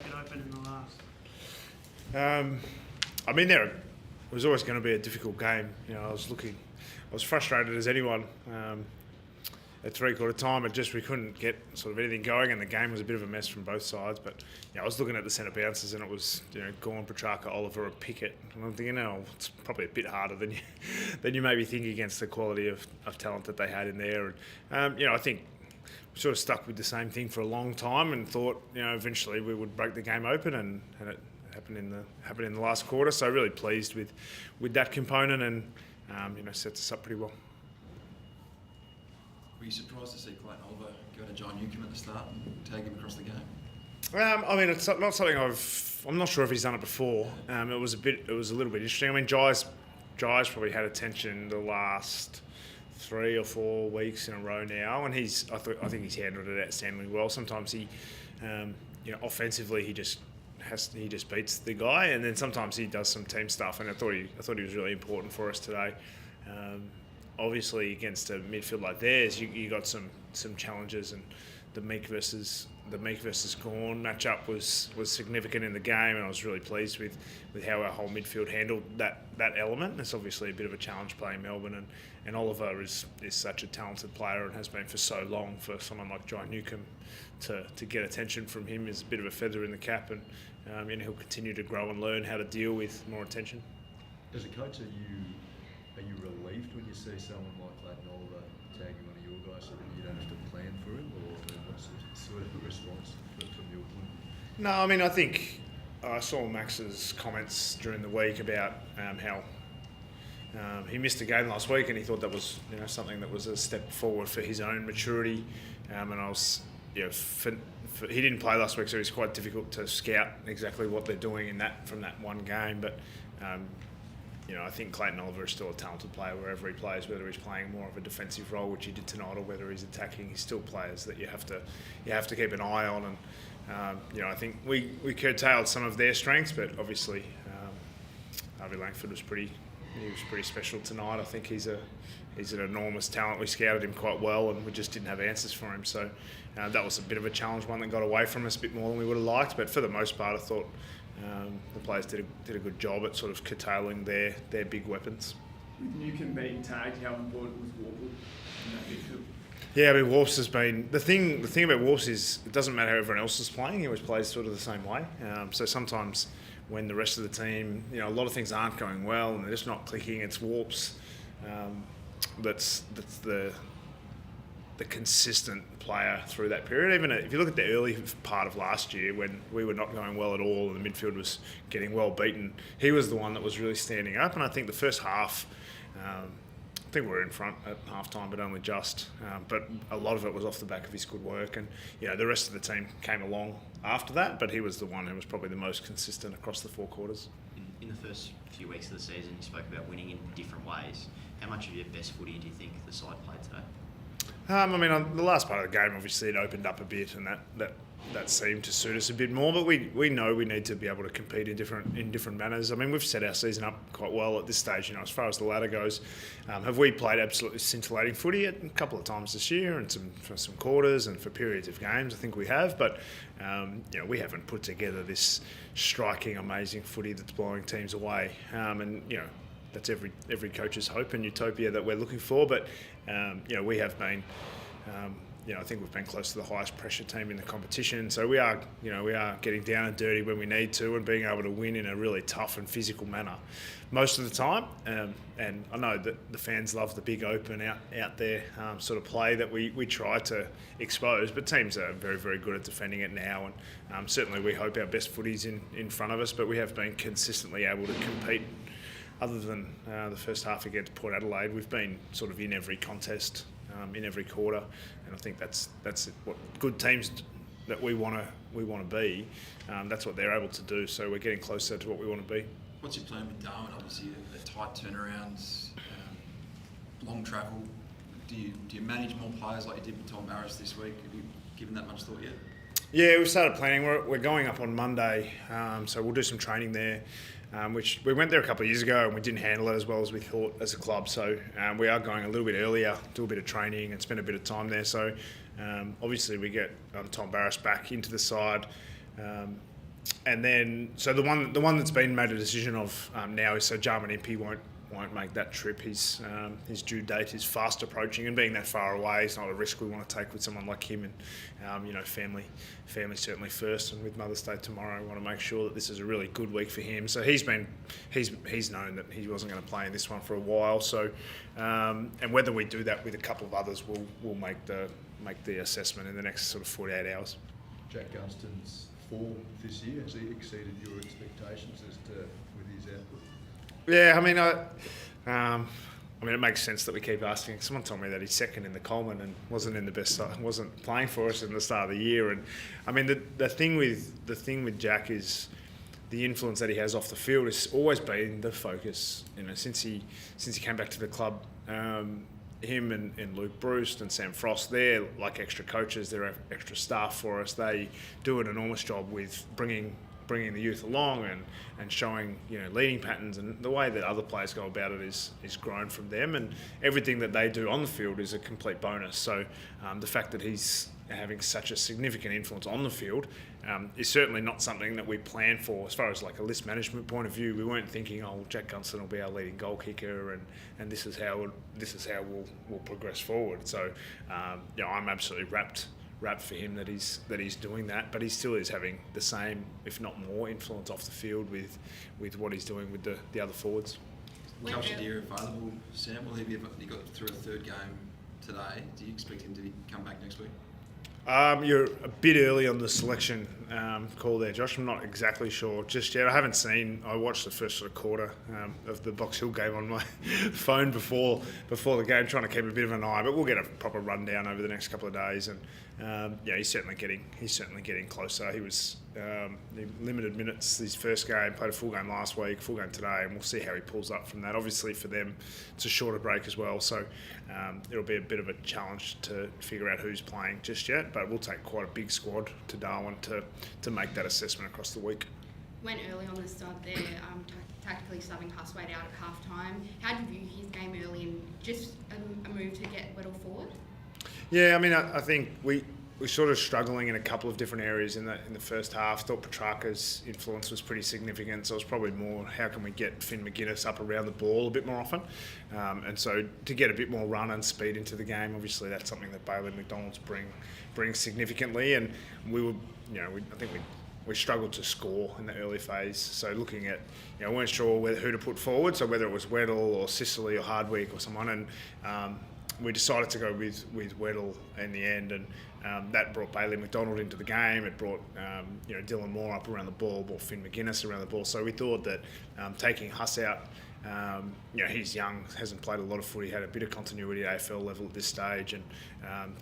Get open in the last. I mean, there was always going to be a difficult game. I was frustrated as anyone. At three-quarter time, we couldn't get sort of anything going, and the game was a bit of a mess from both sides. But I was looking at the centre bounces, and it was Gorn, Petrarca, Oliver, and Pickett. And I'm thinking, it's probably a bit harder than you maybe think against the quality of talent that they had in there. And I think we sort of stuck with the same thing for a long time, and thought eventually we would break the game open, and it happened in the last quarter. So really pleased with that component, and sets us up pretty well. Were you surprised to see Clayton Oliver go to John Newcombe at the start and tag him across the game? I mean, it's not something I'm not sure if he's done it before. It was a little bit interesting. I mean, Jai's probably had attention the last 3 or 4 weeks in a row now, and I think he's handled it outstandingly well. Sometimes he, offensively he just beats the guy, and then sometimes he does some team stuff. And I thought he was really important for us today. Obviously, against a midfield like theirs, you got some challenges, and the Meek versus Gorn matchup was significant in the game, and I was really pleased with how our whole midfield handled that element. It's obviously a bit of a challenge playing Melbourne, and Oliver is such a talented player and has been for so long. For someone like John Newcombe to get attention from him is a bit of a feather in the cap, and he'll continue to grow and learn how to deal with more attention. As a coach, are you relieved when you see someone like Clayton Oliver tagging one of your guys so that you don't have to plan for him, or what's the sort of response from your point? No, I mean, I think I saw Max's comments during the week about how he missed a game last week, and he thought that was something that was a step forward for his own maturity. And I was he didn't play last week, so it's quite difficult to scout exactly what they're doing from that one game. But I think Clayton Oliver is still a talented player wherever he plays, whether he's playing more of a defensive role, which he did tonight, or whether he's attacking. He's still players that you have to keep an eye on. And I think we curtailed some of their strengths, but obviously Harvey Langford was pretty special tonight. I think he's an enormous talent. We scouted him quite well, and we just didn't have answers for him. So that was a bit of a challenge, one that got away from us a bit more than we would have liked. But for the most part, I thought the players did a good job at sort of curtailing their big weapons. With Newcombe being tagged, how important was Warble in that midfield? Yeah, I mean, Warps has been the thing about Warps is it doesn't matter how everyone else is playing; he always plays sort of the same way. So sometimes when the rest of the team, a lot of things aren't going well and they're just not clicking, it's Warps that's the consistent player through that period. Even if you look at the early part of last year when we were not going well at all and the midfield was getting well beaten, he was the one that was really standing up. And I think the first half, I think we were in front at half-time, but only just. But a lot of it was off the back of his good work. And the rest of the team came along after that, but he was the one who was probably the most consistent across the 4 quarters. In the first few weeks of the season, you spoke about winning in different ways. How much of your best footy do you think the side played today? I mean, on the last part of the game, obviously it opened up a bit, and that seemed to suit us a bit more. But we know we need to be able to compete in different manners. I mean, we've set our season up quite well at this stage. As far as the ladder goes, have we played absolutely scintillating footy a couple of times this year, and for some quarters and for periods of games? I think we have, but we haven't put together this striking, amazing footy that's blowing teams away. That's every coach's hope and utopia that we're looking for. But we have been, I think we've been close to the highest pressure team in the competition. So we are getting down and dirty when we need to, and being able to win in a really tough and physical manner most of the time. And I know that the fans love the big open out there sort of play that we try to expose. But teams are very, very good at defending it now, and certainly we hope our best footy's in front of us. But we have been consistently able to compete. Other than the first half against Port Adelaide, we've been sort of in every contest, in every quarter, and I think that's what good teams that we want to be. That's what they're able to do. So we're getting closer to what we want to be. What's your plan with Darwin? Obviously, a tight turnarounds, long travel. Do you manage more players like you did with Tom Barras this week? Have you given that much thought yet? Yeah, we've started planning. We're going up on Monday, so we'll do some training there. Which we went there a couple of years ago and we didn't handle it as well as we thought as a club. So we are going a little bit earlier, do a bit of training and spend a bit of time there. So obviously we get Tom Barras back into the side. And then, so the one that's been made a decision of now is so Jarman Impey won't make that trip. His due date is fast approaching, and being that far away is not a risk we want to take with someone like him. And family certainly first, and with Mother's Day tomorrow, we want to make sure that this is a really good week for him. So he's known that he wasn't going to play in this one for a while. So and whether we do that with a couple of others, we'll make the assessment in the next sort of 48 hours. Jack Gunston's form this year, has he exceeded your expectations with his output? Yeah, I mean, it makes sense that we keep asking. Someone told me that he's second in the Coleman and wasn't playing for us in the start of the year. And I mean, the thing with Jack is the influence that he has off the field has always been the focus. Since he came back to the club, him and Luke Bruce and Sam Frost, they're like extra coaches. They're extra staff for us. They do an enormous job with bringing the youth along and showing leading patterns, and the way that other players go about it is grown from them, and everything that they do on the field is a complete bonus. So the fact that he's having such a significant influence on the field is certainly not something that we plan for as far as like a list management point of view. We weren't thinking, Jack Gunston will be our leading goal kicker and this is how we'll progress forward. So I'm absolutely rapt for him that he's doing that, but he still is having the same, if not more, influence off the field with what he's doing with the other forwards. Kalshadir available, Sam? Will he got through a third game today? Do you expect him to come back next week? You're a bit early on the selection call there, Josh. I'm not exactly sure just yet. I watched the first sort of quarter of the Box Hill game on my phone before the game, trying to keep a bit of an eye. But we'll get a proper rundown over the next couple of days. And he's certainly getting closer. He was limited minutes his first game, played a full game last week, full game today, and we'll see how he pulls up from that. Obviously for them, it's a shorter break as well, so it'll be a bit of a challenge to figure out who's playing just yet. But we'll take quite a big squad to Darwin to make that assessment across the week. Went early on the start there, tactically subbing Huswaite out at half time. How do you view his game early and just a move to get Weddle forward? Yeah, I mean, I think we're sort of struggling in a couple of different areas in the first half. Thought Petrarca's influence was pretty significant, so it was probably more how can we get Finn McGuinness up around the ball a bit more often, and so to get a bit more run and speed into the game. Obviously, that's something that Bailey McDonald's brings significantly, and I think we struggled to score in the early phase. So looking at, weren't sure who to put forward, so whether it was Weddle or Sicily or Hardwick or someone, and we decided to go with Weddle in the end, and that brought Bailey McDonald into the game. It brought Dylan Moore up around the ball, brought Finn McGuinness around the ball. So we thought that taking Huss out, he's young, hasn't played a lot of footy, had a bit of continuity at AFL level at this stage, and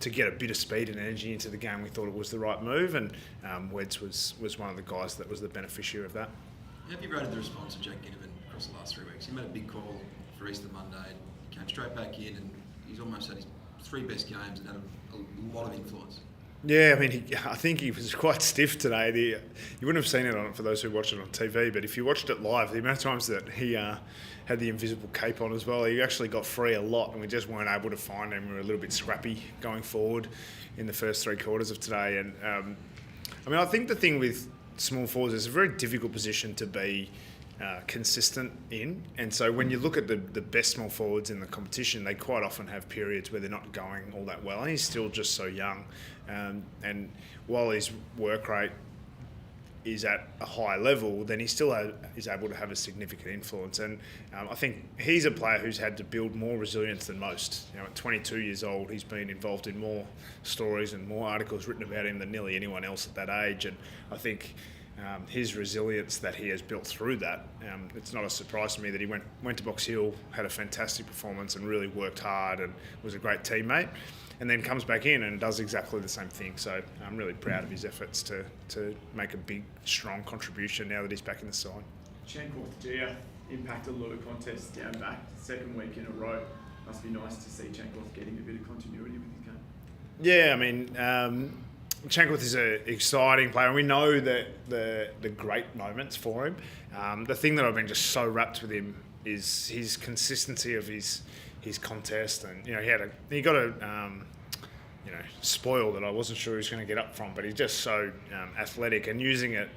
to get a bit of speed and energy into the game, we thought it was the right move, and Weds was one of the guys that was the beneficiary of that. How have you rated the response of Jack Ginnivan across the last 3 weeks? He made a big call for Easter Monday, came straight back in, and he's almost had his 3 best games and had a lot of influence. Yeah, I mean, I think he was quite stiff today. You wouldn't have seen it for those who watched it on TV, but if you watched it live, the amount of times that he had the invisible cape on as well, he actually got free a lot, and we just weren't able to find him. We were a little bit scrappy going forward in the first 3 quarters of today. And I think the thing with small forwards is a very difficult position to be consistent in, and so when you look at the best small forwards in the competition, they quite often have periods where they're not going all that well, and he's still just so young, and while his work rate is at a high level, then he still is able to have a significant influence, and I think he's a player who's had to build more resilience than most. At 22 years old, he's been involved in more stories and more articles written about him than nearly anyone else at that age, and I think his resilience that he has built through that, it's not a surprise to me that he went to Box Hill, had a fantastic performance and really worked hard and was a great teammate, and then comes back in and does exactly the same thing. So I'm really proud of his efforts to make a big, strong contribution now that he's back in the side. Chang impacted a lot of contests down back, 2nd week in a row. Must be nice to see Chankworth getting a bit of continuity with his game. Yeah, I mean, Chankworth is an exciting player, and we know that the great moments for him. The thing that I've been just so wrapped with him is his consistency of his contest, and he got a spoil that I wasn't sure he was going to get up from, but he's just so athletic and using it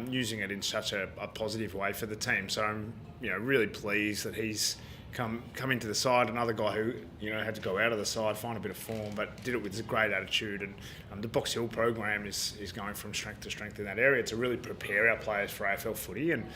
using it in such a positive way for the team. So I'm really pleased that he's come into the side. Another guy who had to go out of the side, find a bit of form, but did it with a great attitude. And the Box Hill program is going from strength to strength in that area to really prepare our players for AFL footy. And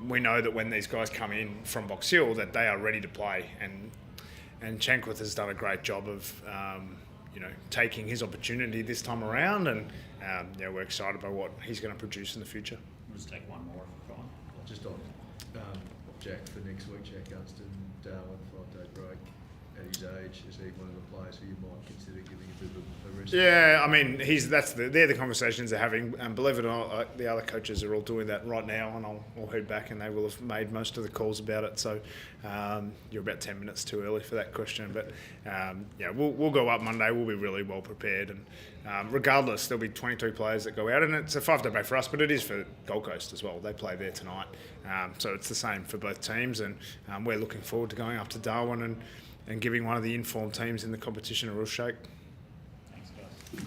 we know that when these guys come in from Box Hill, that they are ready to play. And Chankworth has done a great job of taking his opportunity this time around. And we're excited by what he's going to produce in the future. We'll just take one more if we're fine. Just on Jack for next week, Jack Gunston, Darwin, 5-day break. At his age, is he one of the players who you might consider giving a bit of a rest? Yeah, I mean, they're the conversations they're having, and believe it or not, the other coaches are all doing that right now, and I'll head back, and they will have made most of the calls about it. So you're about 10 minutes too early for that question, but we'll go up Monday. We'll be really well prepared, and regardless, there'll be 22 players that go out, and it's a 5-day break for us, but it is for Gold Coast as well. They play there tonight, so it's the same for both teams, and we're looking forward to going up to Darwin and giving one of the informed teams in the competition a real shake. Thanks, guys.